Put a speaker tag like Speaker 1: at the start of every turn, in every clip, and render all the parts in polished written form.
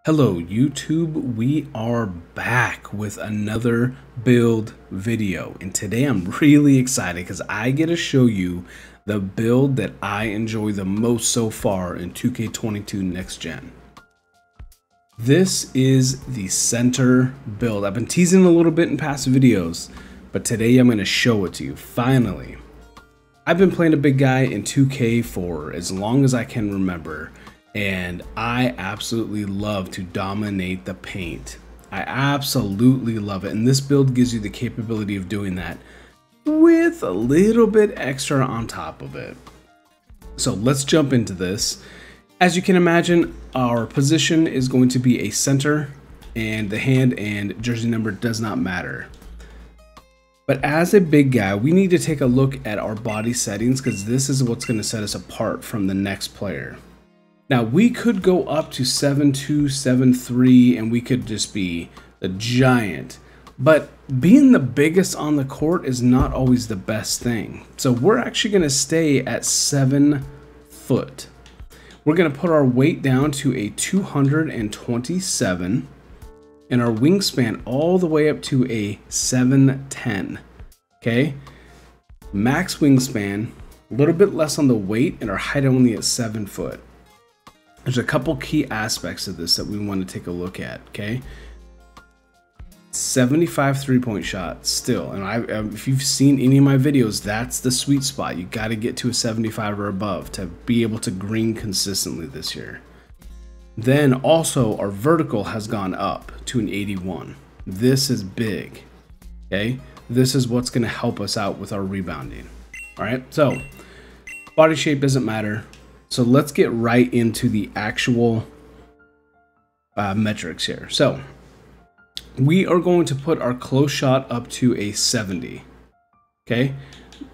Speaker 1: Hello YouTube, we are back with another build video, and today I'm really excited because I get to show you the build that I enjoy the most so far in 2K22 Next Gen. This is the center build. I've been teasing a little bit in past videos, but today I'm going to show it to you finally. I've been playing a big guy in 2K for as long as I can remember, and I absolutely love to dominate the paint. I absolutely love it, and this build gives you the capability of doing that with a little bit extra on top of it. So let's jump into this. As you can imagine, our position is going to be a center, and the hand and jersey number does not matter. But as a big guy, we need to take a look at our body settings because this is what's going to set us apart from the next player. Now, we could go up to 7'2", 7'3", and we could just be the giant. But being the biggest on the court is not always the best thing. So we're actually going to stay at 7 foot. We're going to put our weight down to a 227 and our wingspan all the way up to a 7'10". Okay? Max wingspan, a little bit less on the weight, and our height only at 7 foot. There's a couple key aspects of this that we want to take a look at, okay? 75 three-point shot still, and if you've seen any of my videos, that's the sweet spot. You got to get to a 75 or above to be able to green consistently this year. Then also our vertical has gone up to an 81. This is big, okay? This is what's going to help us out with our rebounding. All right, so body shape doesn't matter. So let's get right into the actual metrics here. So we are going to put our close shot up to a 70. Okay,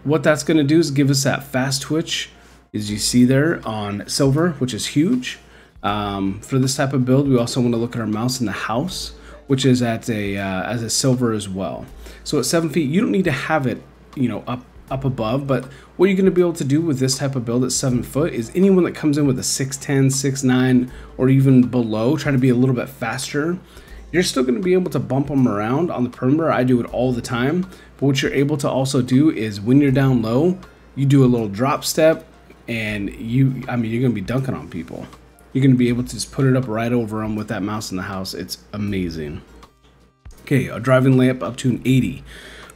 Speaker 1: what that's going to do is give us that fast twitch, as you see there on silver, which is huge. For this type of build, we also want to look at our mouse in the house, which is at a as a silver as well. So at 7 feet, you don't need to have it, you know, up above, but what you're going to be able to do with this type of build at 7 foot is anyone that comes in with a 6'10", 6'9", or even below, trying to be a little bit faster, you're still going to be able to bump them around on the perimeter. I do it all the time, but what you're able to also do is when you're down low, you do a little drop step, and you're going to be dunking on people. You're going to be able to just put it up right over them with that mouse in the house. It's amazing. Okay, our driving layup up to an 80.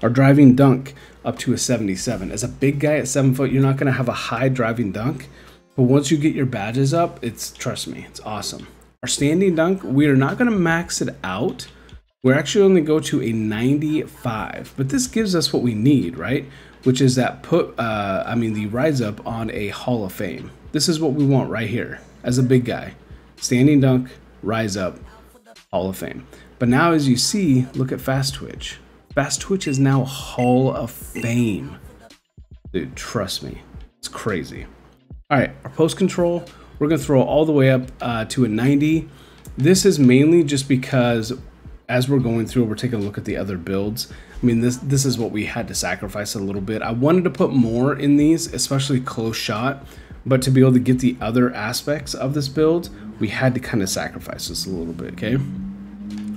Speaker 1: Our driving dunk up to a 77. As a big guy at 7 foot, you're not going to have a high driving dunk, but once you get your badges up, trust me, it's awesome. Our standing dunk, we are not going to max it out. We're actually only go to a 95, but this gives us what we need, right? Which is that the rise up on a Hall of Fame. This is what we want right here as a big guy. Standing dunk, rise up, Hall of Fame. But now as you see, look at fast twitch. Fast twitch is now Hall of Fame. Dude, trust me, it's crazy. All right, our post control, we're gonna throw all the way up to a 90. This is mainly just because as we're going through, we're taking a look at the other builds. I mean, this is what we had to sacrifice a little bit. I wanted to put more in these, especially close shot, but to be able to get the other aspects of this build, we had to kind of sacrifice this a little bit, okay?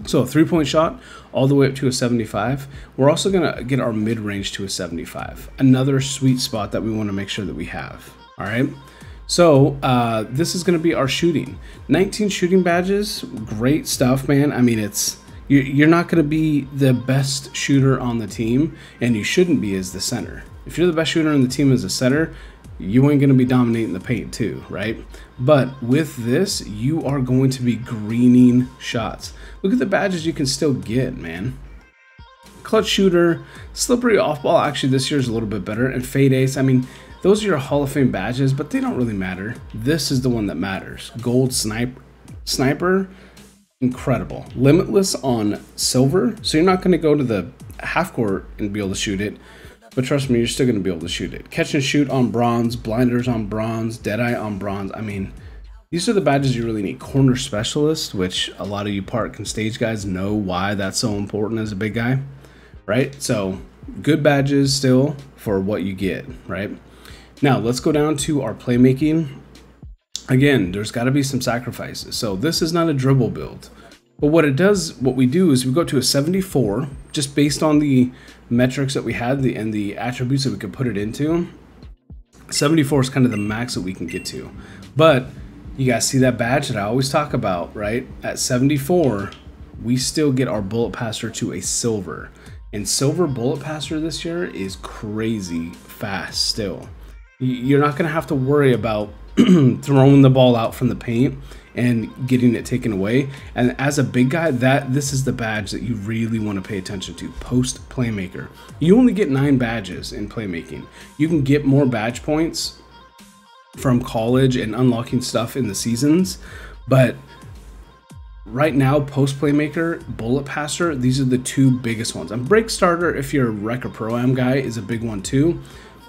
Speaker 1: So a 3-point shot all the way up to a 75. We're also going to get our mid-range to a 75. Another sweet spot that we want to make sure that we have. All right. So this is going to be our shooting. 19 shooting badges. Great stuff, man. I mean, you're not going to be the best shooter on the team, and you shouldn't be as the center. If you're the best shooter on the team as a center, you ain't going to be dominating the paint too, right? But with this, you are going to be greening shots. Look at the badges you can still get, man. Clutch shooter, slippery off ball, actually this year is a little bit better, and fade ace. I mean, those are your Hall of Fame badges, but they don't really matter. This is the one that matters. Gold sniper, incredible. Limitless on silver, so you're not going to go to the half court and be able to shoot it. But trust me, you're still going to be able to shoot it. Catch and shoot on bronze, blinders on bronze, deadeye on bronze. I mean, these are the badges you really need. Corner specialist, which a lot of you park and stage guys know why that's so important as a big guy, right? So good badges still for what you get, right? Now let's go down to our playmaking. again, there's got to be some sacrifices. So this is not a dribble build. But what it does, what we do is we go to a 74, just based on the metrics that we had and the attributes that we could put it into. 74 is kind of the max that we can get to. But you guys see that badge that I always talk about, right? At 74, we still get our bullet passer to a silver. And silver bullet passer this year is crazy fast still. You're not going to have to worry about throwing the ball out from the paint and getting it taken away. And as a big guy, this is the badge that you really want to pay attention to. Post playmaker. You only get 9 badges in playmaking. You can get more badge points from college and unlocking stuff in the seasons, but right now, post playmaker, bullet passer, these are the 2 biggest ones. And break starter, if you're a rec or pro-am guy, is a big one too.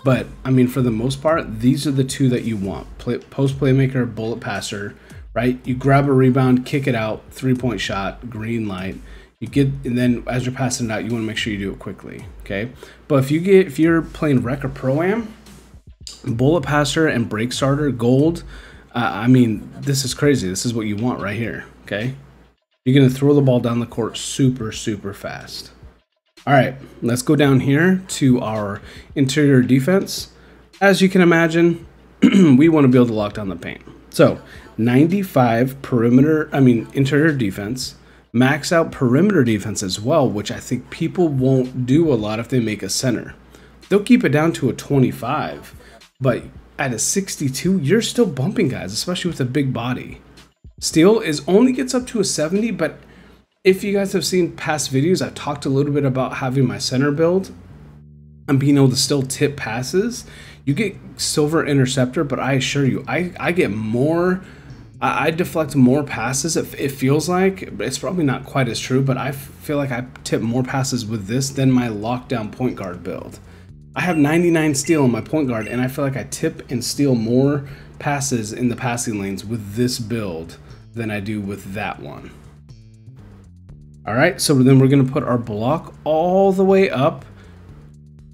Speaker 1: But I mean, for the most part, these are the 2 that you want. Post playmaker, bullet passer, right? You grab a rebound, kick it out, 3-point shot, green light. You get, and then as you're passing it out, you want to make sure you do it quickly, okay? But if you're playing rec or pro-am, bullet passer and break starter, gold, I mean, this is crazy. This is what you want right here, okay? You're going to throw the ball down the court super, super fast. All right, let's go down here to our interior defense. As you can imagine, we want to be able to lock down the paint. So 95 interior defense, max out perimeter defense as well, which I think people won't do a lot if they make a center. They'll keep it down to a 25, but at a 62, you're still bumping guys, especially with a big body. Steal only gets up to a 70, but if you guys have seen past videos, I've talked a little bit about having my center build and being able to still tip passes. You get silver interceptor, but I assure you, I get more, I deflect more passes. It feels like, it's probably not quite as true, but I feel like I tip more passes with this than my lockdown point guard build. I have 99 steal on my point guard, and I feel like I tip and steal more passes in the passing lanes with this build than I do with that one. All right, so then we're gonna put our block all the way up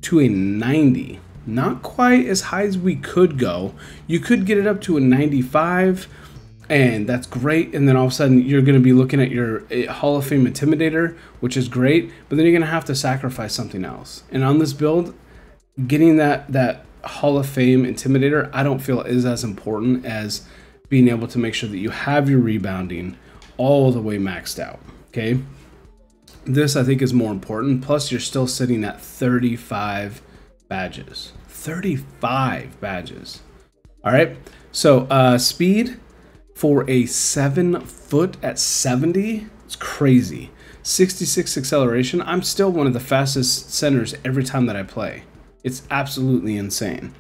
Speaker 1: to a 90. Not quite as high as we could go. You could get it up to a 95, and that's great. And then all of a sudden you're gonna be looking at your Hall of Fame Intimidator, which is great, but then you're gonna have to sacrifice something else. And on this build, getting that Hall of Fame Intimidator, I don't feel is as important as being able to make sure that you have your rebounding all the way maxed out, okay? This, I think, is more important. Plus, you're still sitting at 35 badges. 35 badges. All right. So, speed for a 7 foot at 70, it's crazy. 66 acceleration. I'm still one of the fastest centers every time that I play. It's absolutely insane.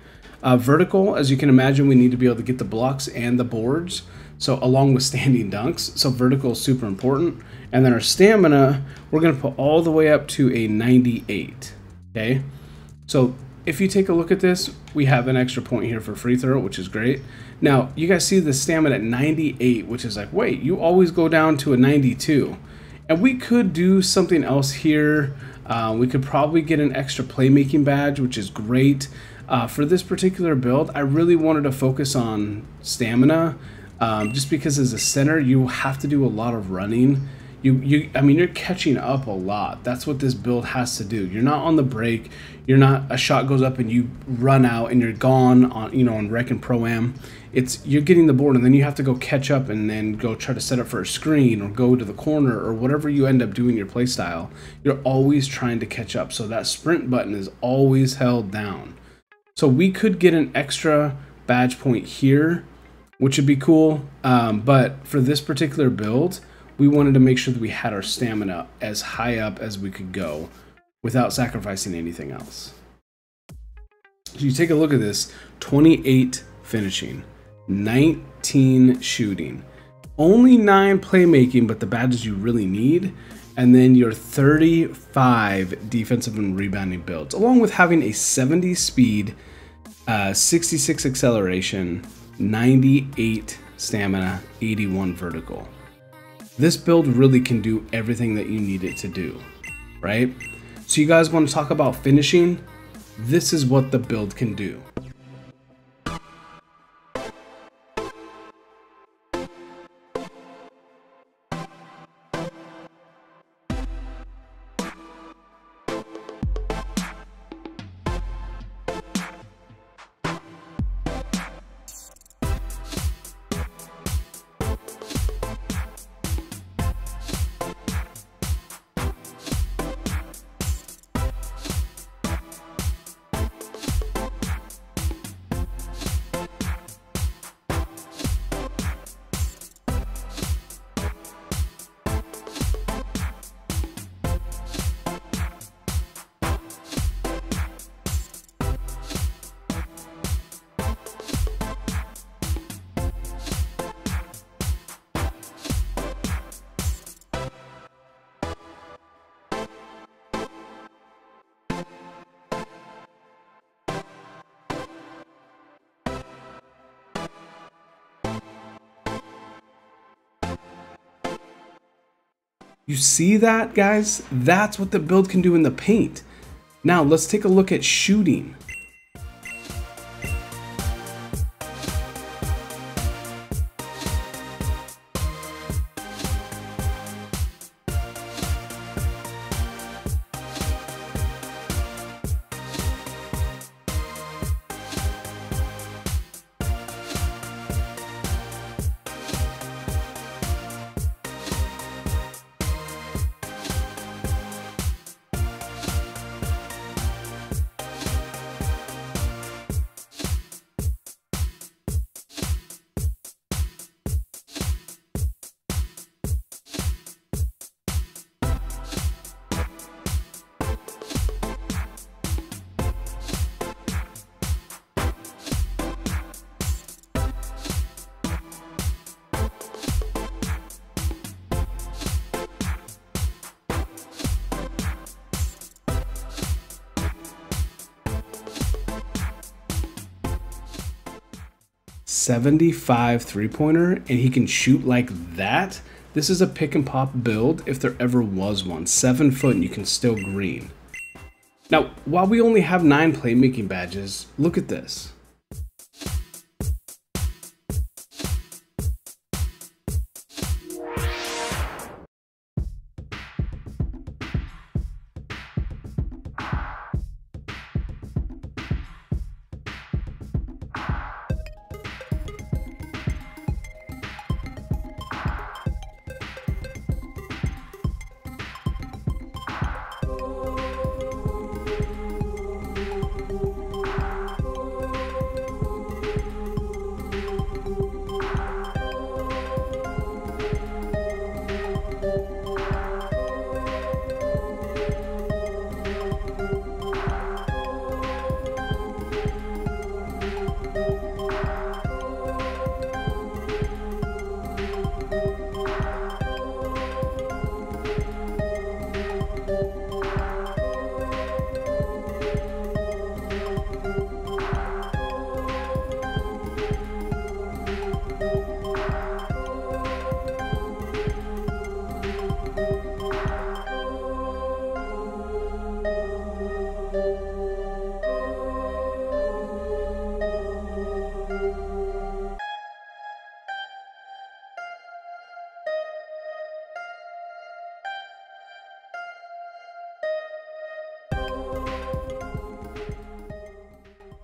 Speaker 1: Vertical, as you can imagine, we need to be able to get the blocks and the boards. So along with standing dunks, so vertical is super important. And then our stamina, we're gonna put all the way up to a 98, okay? So if you take a look at this, we have an extra point here for free throw, which is great. Now, you guys see the stamina at 98, which is like, wait, you always go down to a 92. And we could do something else here. We could probably get an extra playmaking badge, which is great. For this particular build, I really wanted to focus on stamina. Just because as a center, you have to do a lot of running. I mean, you're catching up a lot. That's what this build has to do. You're not on the break. You're not, a shot goes up and you run out and you're gone on, you know, on rec and pro-am. You're getting the board and then you have to go catch up and then go try to set up for a screen or go to the corner or whatever you end up doing your play style. You're always trying to catch up. So that sprint button is always held down. So we could get an extra badge point here, which would be cool. But for this particular build, we wanted to make sure that we had our stamina as high up as we could go without sacrificing anything else. So you take a look at this, 28 finishing, 19 shooting, only 9 playmaking, but the badges you really need, and then your 35 defensive and rebounding builds, along with having a 70 speed, 66 acceleration, 98 stamina, 81 vertical. This build really can do everything that you need it to do, right? So you guys want to talk about finishing? This is what the build can do. You see that, guys? That's what the build can do in the paint. Now let's take a look at shooting. .75 three-pointer, and he can shoot like that. This is a pick and pop build if there ever was one. 7 foot and you can still green. Now, while we only have 9 playmaking badges, look at this.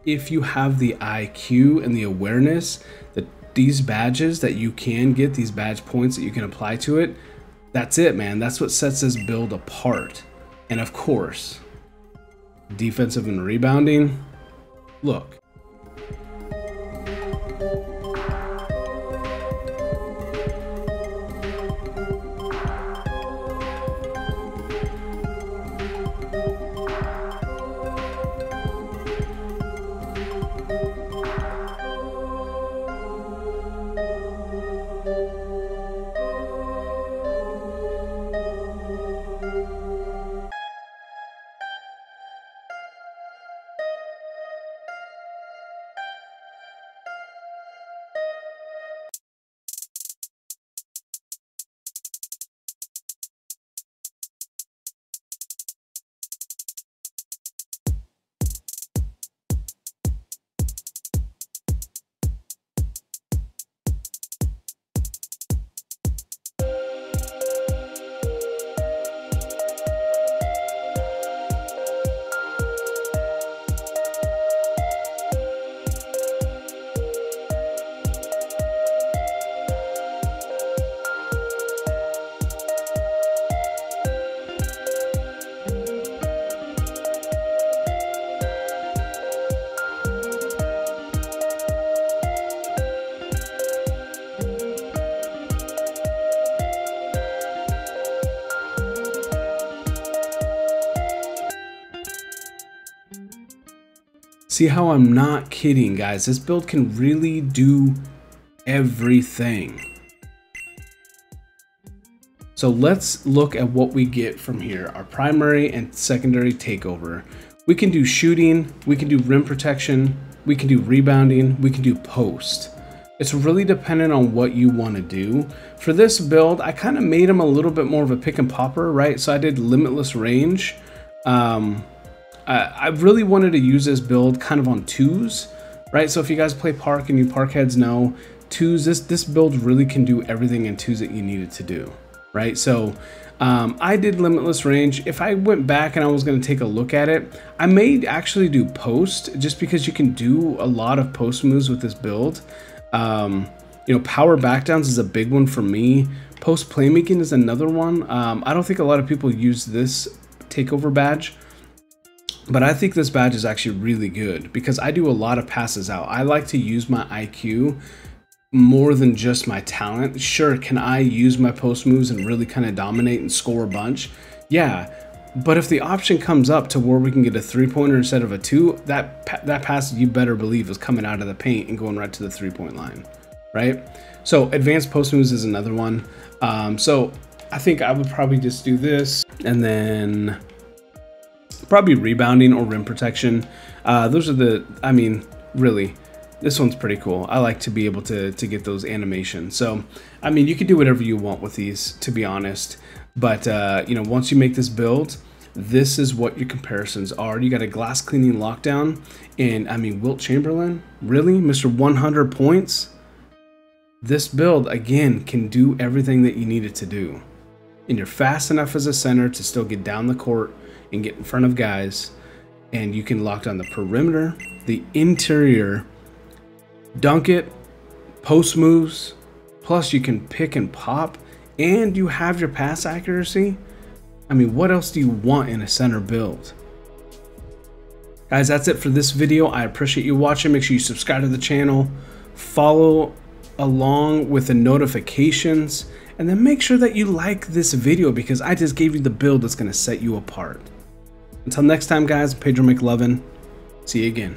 Speaker 1: If you have the IQ and the awareness that these badges that you can get, these badge points that you can apply to it, that's it, man. That's what sets this build apart. And of course, defensive and rebounding. Look. See how I'm not kidding, guys? This build can really do everything. So let's look at what we get from here. Our primary and secondary takeover. We can do shooting, we can do rim protection, we can do rebounding, we can do post. It's really dependent on what you want to do. For this build, I kind of made him a little bit more of a pick and popper, right? So I did limitless range. I really wanted to use this build kind of on twos, right? So if you guys play Park and you Park heads know, twos, this build really can do everything in twos that you need it to do, right? So I did limitless range. If I went back and I was going to take a look at it, I may actually do post, just because you can do a lot of post moves with this build. You know, power backdowns is a big one for me. Post playmaking is another one. I don't think a lot of people use this takeover badge, but I think this badge is actually really good because I do a lot of passes out. I like to use my IQ more than just my talent. Sure, can I use my post moves and really kind of dominate and score a bunch? Yeah, but if the option comes up to where we can get a 3-pointer instead of a 2, that pass, you better believe, is coming out of the paint and going right to the 3-point line, right? So advanced post moves is another one. So I think I would probably just do this, and then probably rebounding or rim protection. Those are the, I mean, really, this one's pretty cool. I like to be able to get those animations. So, I mean, you can do whatever you want with these, to be honest. But, you know, once you make this build, this is what your comparisons are. You got a glass cleaning lockdown. And, I mean, Wilt Chamberlain, really? Mr. 100 points? This build, again, can do everything that you need it to do. And you're fast enough as a center to still get down the court and get in front of guys. And you can lock down the perimeter, the interior, dunk it, post moves, plus you can pick and pop, and you have your pass accuracy. I mean, what else do you want in a center build? Guys, that's it for this video. I appreciate you watching. Make sure you subscribe to the channel, follow along with the notifications, and then make sure that you like this video because I just gave you the build that's going to set you apart. Until next time, guys, Pedro Mclovin. See you again.